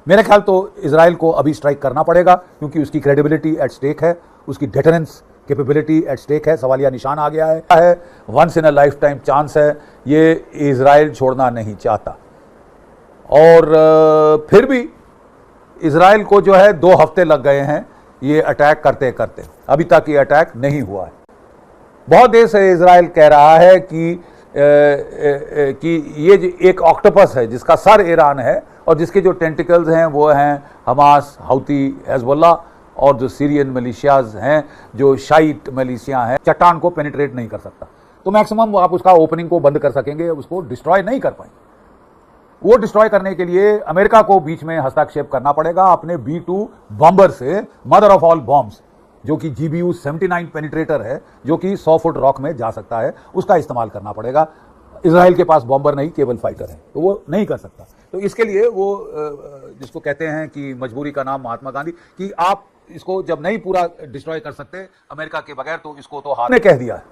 मेरे ख्याल तो इजराइल को अभी स्ट्राइक करना पड़ेगा, क्योंकि उसकी क्रेडिबिलिटी एट स्टेक है, उसकी डेटरेंस कैपेबिलिटी एट स्टेक है, सवालिया निशान आ गया है। Once in a lifetime chance है, ये इजराइल छोड़ना नहीं चाहता। और फिर भी इजराइल को जो है 2 हफ्ते लग गए हैं ये अटैक करते करते, अभी तक ये अटैक नहीं हुआ है। बहुत देर से इजराइल कह रहा है कि ये एक ऑक्टोपस है जिसका सर ईरान है और जिसके जो टेंटिकल्स हैं वो हैं हमास, हौती, हिजबुल्लाह और जो सीरियन मिलिशियाज हैं, जो शाइट मिलिशिया हैं, चट्टान को पेनिट्रेट नहीं कर सकता। तो मैक्सिमम आप उसका ओपनिंग को बंद कर सकेंगे, उसको डिस्ट्रॉय नहीं कर पाएंगे। वो डिस्ट्रॉय करने के लिए अमेरिका को बीच में हस्तक्षेप करना पड़ेगा अपने B-2 बॉम्बर से, मदर ऑफ ऑल बॉम्ब्स, जो कि GBU-79 पेनिट्रेटर है, जो कि 100 फुट रॉक में जा सकता है, उसका इस्तेमाल करना पड़ेगा। इजराइल के पास बॉम्बर नहीं, केवल फाइटर है, तो वो नहीं कर सकता। तो इसके लिए वो जिसको कहते हैं कि मजबूरी का नाम महात्मा गांधी, कि आप इसको जब नहीं पूरा डिस्ट्रॉय कर सकते अमेरिका के बगैर, तो इसको तो हाथ ने कह दिया है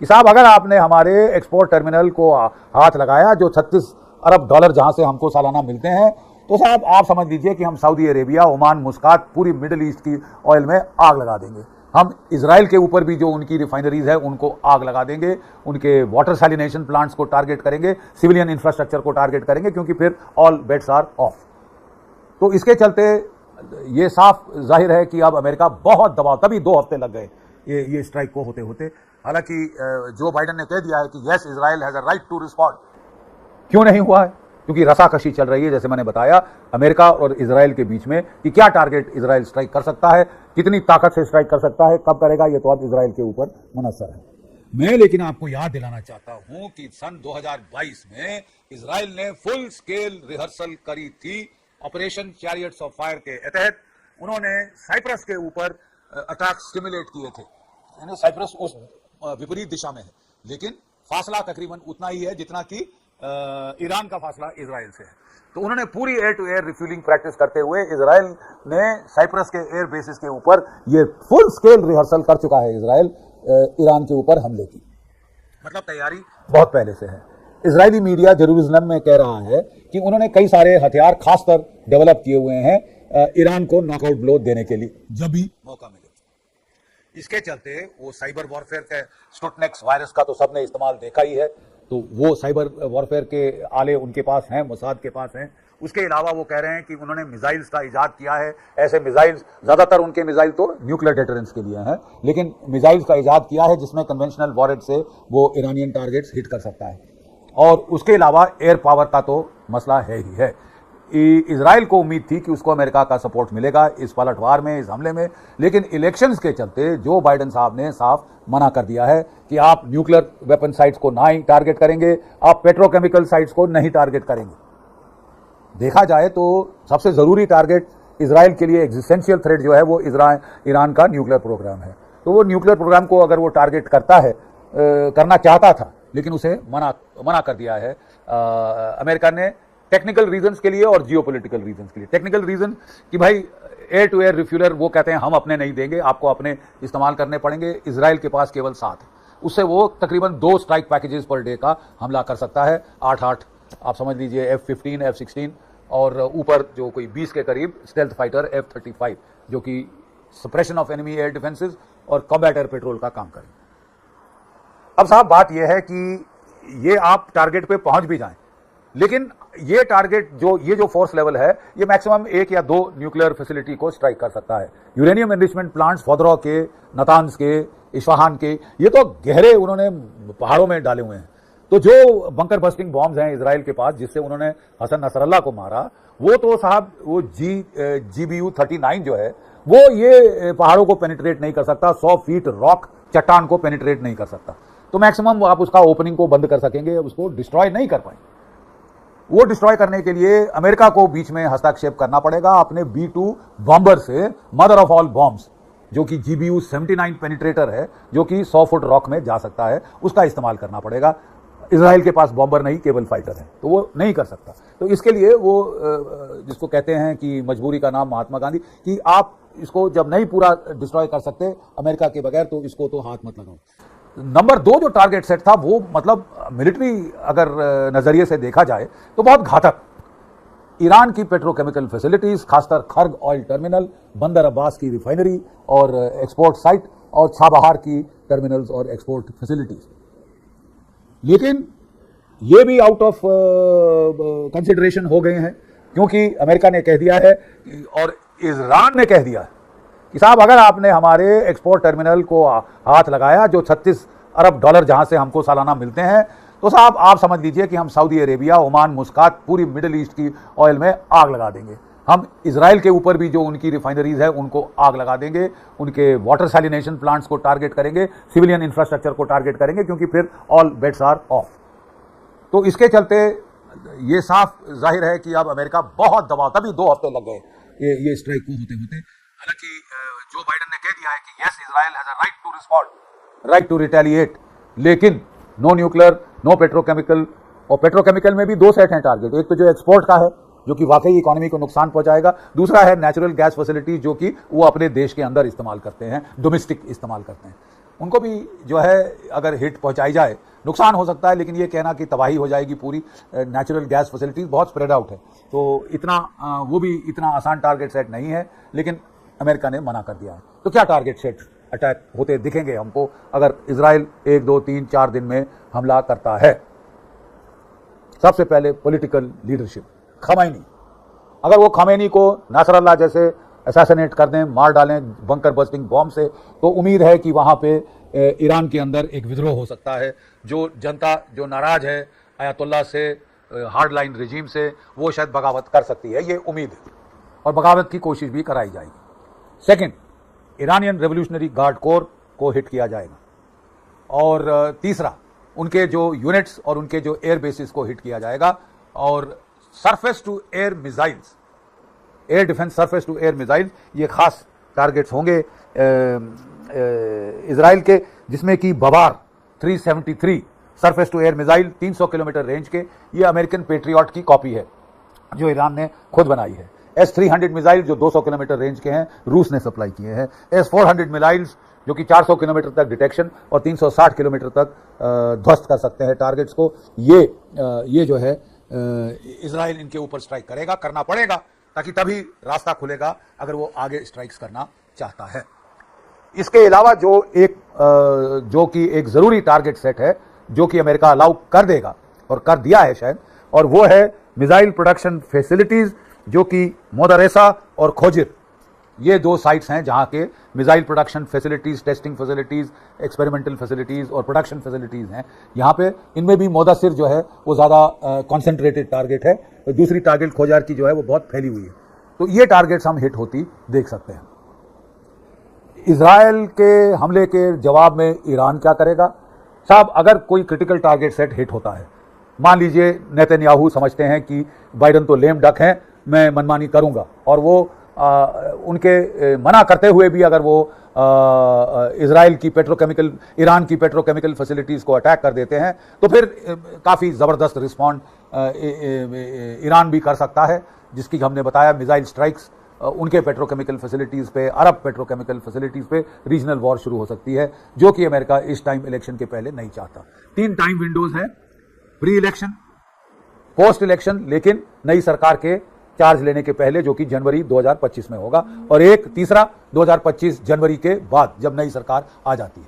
कि साहब अगर आपने हमारे एक्सपोर्ट टर्मिनल को हाथ लगाया, जो 36 अरब डॉलर जहां से हमको सालाना मिलते हैं, तो साहब आप समझ लीजिए कि हम सऊदी अरेबिया, ओमान, मुस्कात, पूरी मिडिल ईस्ट की ऑयल में आग लगा देंगे। हम इजराइल के ऊपर भी जो उनकी रिफाइनरीज है उनको आग लगा देंगे, उनके वाटर सैलिनेशन प्लांट्स को टारगेट करेंगे, सिविलियन इंफ्रास्ट्रक्चर को टारगेट करेंगे, क्योंकि फिर ऑल बेट्स आर ऑफ। तो इसके चलते ये साफ जाहिर है कि अब अमेरिका बहुत दबाव, तभी 2 हफ्ते लग गए ये स्ट्राइक को होते होते। हालांकि जो बाइडेन ने कह दिया है कि yes, Israel has a right to respond. क्यों नहीं हुआ है? क्योंकि रसाकशी चल रही है, जैसे मैंने बताया, अमेरिका और इजराइल के बीच में, कि क्या टारगेट इजराइल स्ट्राइक कर सकता है, कितनी ताकत से स्ट्राइक कर सकता है, कब करेगा, ये तो अब इजराइल के ऊपर मुनस्सर है। मैं लेकिन आपको याद दिलाना चाहता हूं कि सन 2022 में इजराइल ने फुल स्केल रिहर्सल करी थी ऑपरेशन चैरियट्स ऑफ फायर के तहत। उन्होंने साइप्रस के ऊपर अटैक स्टिमुलेट किए थे। साइप्रस उस विपरीत दिशा में है, लेकिन फासला तकरीबन उतना ही है जितना कि ईरान का फासला इजराइल से है। तो उन्होंने पूरी air to air refuelling practice करते हुए इजराइल ने साइप्रस के एयर बेसिस के ऊपर ये फुल स्केल रिहर्सल कर चुका है इजराइल ईरान के ऊपर हमले की। मतलब तैयारी बहुत पहले से है। इजरायली मीडिया जेरूसलम में कह रहा है कि उन्होंने कई सारे हथियार खासकर डेवलप किए हुए हैं ईरान को नॉकआउट ब्लो देने के लिए, जब भी मौका मिले। इसके चलते वो साइबर वॉरफेयर के स्पुतनिक वायरस का तो सबने इस्तेमाल देखा ही है, तो वो साइबर वॉरफेयर के आले उनके पास हैं, मोसाद के पास हैं। उसके अलावा वो कह रहे हैं कि उन्होंने मिसाइल्स का इजाद किया है। ऐसे मिसाइल्स, ज़्यादातर उनके मिसाइल तो न्यूक्लियर डेटरेंस के लिए हैं, लेकिन मिसाइल्स का इजाद किया है जिसमें कन्वेंशनल वॉरेट से वो ईरानियन टारगेट्स हिट कर सकता है। और उसके अलावा एयर पावर का तो मसला है ही है। इजराइल को उम्मीद थी कि उसको अमेरिका का सपोर्ट मिलेगा इस पलटवार में, इस हमले में, लेकिन इलेक्शंस के चलते जो बाइडेन साहब ने साफ मना कर दिया है कि आप न्यूक्लियर वेपन साइट्स को ना ही टारगेट करेंगे, आप पेट्रोकेमिकल साइट्स को नहीं टारगेट करेंगे। देखा जाए तो सबसे जरूरी टारगेट इजराइल के लिए, एग्जिस्टेंशियल थ्रेट जो है वो ईरान का न्यूक्लियर प्रोग्राम है। तो वो न्यूक्लियर प्रोग्राम को अगर वो टारगेट करता है, करना चाहता था, लेकिन उसे मना कर दिया है अमेरिका ने, टेक्निकल रीजंस के लिए और जियोपॉलिटिकल रीजंस के लिए। टेक्निकल रीजन कि भाई एयर टू एयर रिफ्यूलर वो कहते हैं हम अपने नहीं देंगे, आपको अपने इस्तेमाल करने पड़ेंगे। इजराइल के पास केवल 7 है, उससे वो तकरीबन 2 स्ट्राइक पैकेजेस पर डे का हमला कर सकता है। 8-8 आप समझ लीजिए F-15, F-16 और ऊपर जो कोई 20 के करीब स्टेल्थ फाइटर F-35, जो कि suppression of enemy air defences और कॉम्बैट एयर पेट्रोल का काम करें। अब साहब बात यह है कि ये आप टारगेट पे पहुंच भी जाएं, लेकिन ये टारगेट ये जो फोर्स लेवल है, ये मैक्सिमम 1 या 2 न्यूक्लियर फैसिलिटी को स्ट्राइक कर सकता है। यूरेनियम एनरिचमेंट प्लांट्स फौदरा के, नतान्स के, इस्फहान के, ये तो गहरे उन्होंने पहाड़ों में डाले हुए हैं। तो जो बंकर बस्टिंग बॉम्ब्स हैं इजराइल के पास, जिससे उन्होंने हसन नसरल्ला को मारा, वो तो साहब वो GBU-39 जो है वो ये पहाड़ों को पेनिट्रेट नहीं कर सकता, 100 फीट रॉक चट्टान को पेनिट्रेट नहीं कर सकता। तो मैक्सिमम आप उसका ओपनिंग को बंद कर सकेंगे, उसको डिस्ट्रॉय नहीं कर पाएंगे। वो डिस्ट्रॉय करने के लिए अमेरिका को बीच में हस्तक्षेप करना पड़ेगा अपने B-2 बॉम्बर से, मदर ऑफ ऑल बॉम्ब्स, जो कि GBU-79 पेनिट्रेटर है, जो कि 100 फुट रॉक में जा सकता है, उसका इस्तेमाल करना पड़ेगा। इजराइल के पास बॉम्बर नहीं, केवल फाइटर है, तो वो नहीं कर सकता। तो इसके लिए वो जिसको कहते हैं कि मजबूरी का नाम महात्मा गांधी, कि आप इसको जब नहीं पूरा डिस्ट्रॉय कर सकते अमेरिका के बगैर, तो इसको तो हाथ मत लगाओ। नंबर 2 जो टारगेट सेट था वो मतलब मिलिट्री अगर नजरिए से देखा जाए तो बहुत घातक। ईरान की पेट्रोकेमिकल फैसिलिटीज, खासकर खर्ग ऑयल टर्मिनल, बंदर अब्बास की रिफाइनरी और एक्सपोर्ट साइट, और छाबहार की टर्मिनल्स और एक्सपोर्ट फैसिलिटीज। लेकिन ये भी आउट ऑफ कंसिडरेशन हो गए हैं, क्योंकि अमेरिका ने कह दिया है और ईरान ने कह दिया है कि साहब अगर आपने हमारे एक्सपोर्ट टर्मिनल को हाथ लगाया, जो 36 अरब डॉलर जहां से हमको सालाना मिलते हैं, तो साहब आप समझ लीजिए कि हम सऊदी अरेबिया, ओमान, मुस्कात, पूरी मिडिल ईस्ट की ऑयल में आग लगा देंगे। हम इजराइल के ऊपर भी जो उनकी रिफाइनरीज है उनको आग लगा देंगे, उनके वाटर सैलिनेशन प्लांट्स को टारगेट करेंगे, सिविलियन इंफ्रास्ट्रक्चर को टारगेट करेंगे, क्योंकि फिर ऑल बेट्स आर ऑफ। तो इसके चलते ये साफ जाहिर है कि अब अमेरिका बहुत दबाव, तभी 2 हफ्ते लग गए ये स्ट्राइक को होते होते। हालांकि जो बाइडेन ने कह दिया है कि yes, Israel has a right to respond, right to retaliate, लेकिन नो न्यूक्लियर, नो पेट्रोकेमिकल। और पेट्रोकेमिकल में भी 2 सेट हैं टारगेट, एक तो जो एक्सपोर्ट का है जो कि वाकई इकोनॉमी को नुकसान पहुंचाएगा, दूसरा है नेचुरल गैस फैसिलिटी जो कि वो अपने देश के अंदर इस्तेमाल करते हैं, डोमेस्टिक इस्तेमाल करते हैं। उनको भी जो है अगर हिट पहुंचाई जाए, नुकसान हो सकता है, लेकिन ये कहना कि तबाही हो जाएगी पूरी, नेचुरल गैस फैसिलिटीज बहुत स्प्रेड आउट है, तो इतना वो भी इतना आसान टारगेट सेट नहीं है, लेकिन अमेरिका ने मना कर दिया है। तो क्या टारगेट सेट अटैक होते दिखेंगे हमको अगर इजराइल 1, 2, 3, 4 दिन में हमला करता है? सबसे पहले पॉलिटिकल लीडरशिप, खमैनी। अगर वो खमैनी को नासरल्लाह जैसे असैसिनेट कर दें, मार डालें बंकर बस्टिंग बॉम्ब से, तो उम्मीद है कि वहाँ पे ईरान के अंदर एक विद्रोह हो सकता है। जो जनता जो नाराज है अयातुल्लाह से, हार्ड लाइन रिजीम से, वो शायद बगावत कर सकती है, ये उम्मीद है, और बगावत की कोशिश भी कराई जाएगी। Second, Iranian revolutionary guard core को हिट किया जाएगा, और तीसरा, उनके जो यूनिट्स और उनके जो एयर बेसिस को हिट किया जाएगा, और surface to air missiles, air defence surface to air missile, ये खास टारगेट्स होंगे इजराइल के, जिसमें कि Bavar 373 surface to air missile 300 kilometre range के, ये अमेरिकन पेट्रियट की कॉपी है जो ईरान ने खुद बनाई है। S-300 मिसाइल जो 200 किलोमीटर रेंज के हैं, रूस ने सप्लाई किए हैं। S-400 मिसाइल्स जो कि 400 किलोमीटर तक डिटेक्शन और 360 किलोमीटर तक ध्वस्त कर सकते हैं टारगेट्स को, ये जो है इजराइल इनके ऊपर स्ट्राइक करेगा, करना पड़ेगा, ताकि तभी रास्ता खुलेगा अगर वो आगे स्ट्राइक्स करना चाहता है। इसके अलावा जो कि एक जरूरी टारगेट सेट है, जो कि अमेरिका अलाउ कर देगा और कर दिया है शायद, और वो है मिसाइल प्रोडक्शन फैसिलिटीज, जो कि मोदारेसा और खोजिर, ये 2 साइट्स हैं जहां के missile production facilities, testing facilities, experimental facilities और प्रोडक्शन फैसिलिटीज हैं यहाँ पे। इनमें भी मोदासिर जो है वो ज़्यादा कॉन्सेंट्रेटेड टारगेट है, और दूसरी टारगेट खोजार की जो है वो बहुत फैली हुई है। तो ये टारगेट्स हम हिट होती देख सकते हैं। इजराइल के हमले के जवाब में ईरान क्या करेगा? साहब, अगर कोई क्रिटिकल टारगेट सेट हिट होता है, मान लीजिए नेतन्याहू समझते हैं कि बाइडन तो लेम डक हैं, मैं मनमानी करूंगा, और वो उनके मना करते हुए भी अगर वो इजराइल की पेट्रोकेमिकल, ईरान की पेट्रोकेमिकल फैसिलिटीज़ को अटैक कर देते हैं, तो फिर काफ़ी ज़बरदस्त रिस्पॉन्ड ईरान भी कर सकता है, जिसकी हमने बताया मिसाइल स्ट्राइक्स उनके पेट्रोकेमिकल फैसिलिटीज़ पे, अरब पेट्रोकेमिकल फैसिलिटीज़ पे रीजनल वॉर शुरू हो सकती है, जो कि अमेरिका इस टाइम इलेक्शन के पहले नहीं चाहता। 3 टाइम विंडोज़ हैं, प्री इलेक्शन, पोस्ट इलेक्शन, लेकिन नई सरकार के चार्ज लेने के पहले, जो कि जनवरी 2025 में होगा, और एक तीसरा 2025 जनवरी के बाद, जब नई सरकार आ जाती है।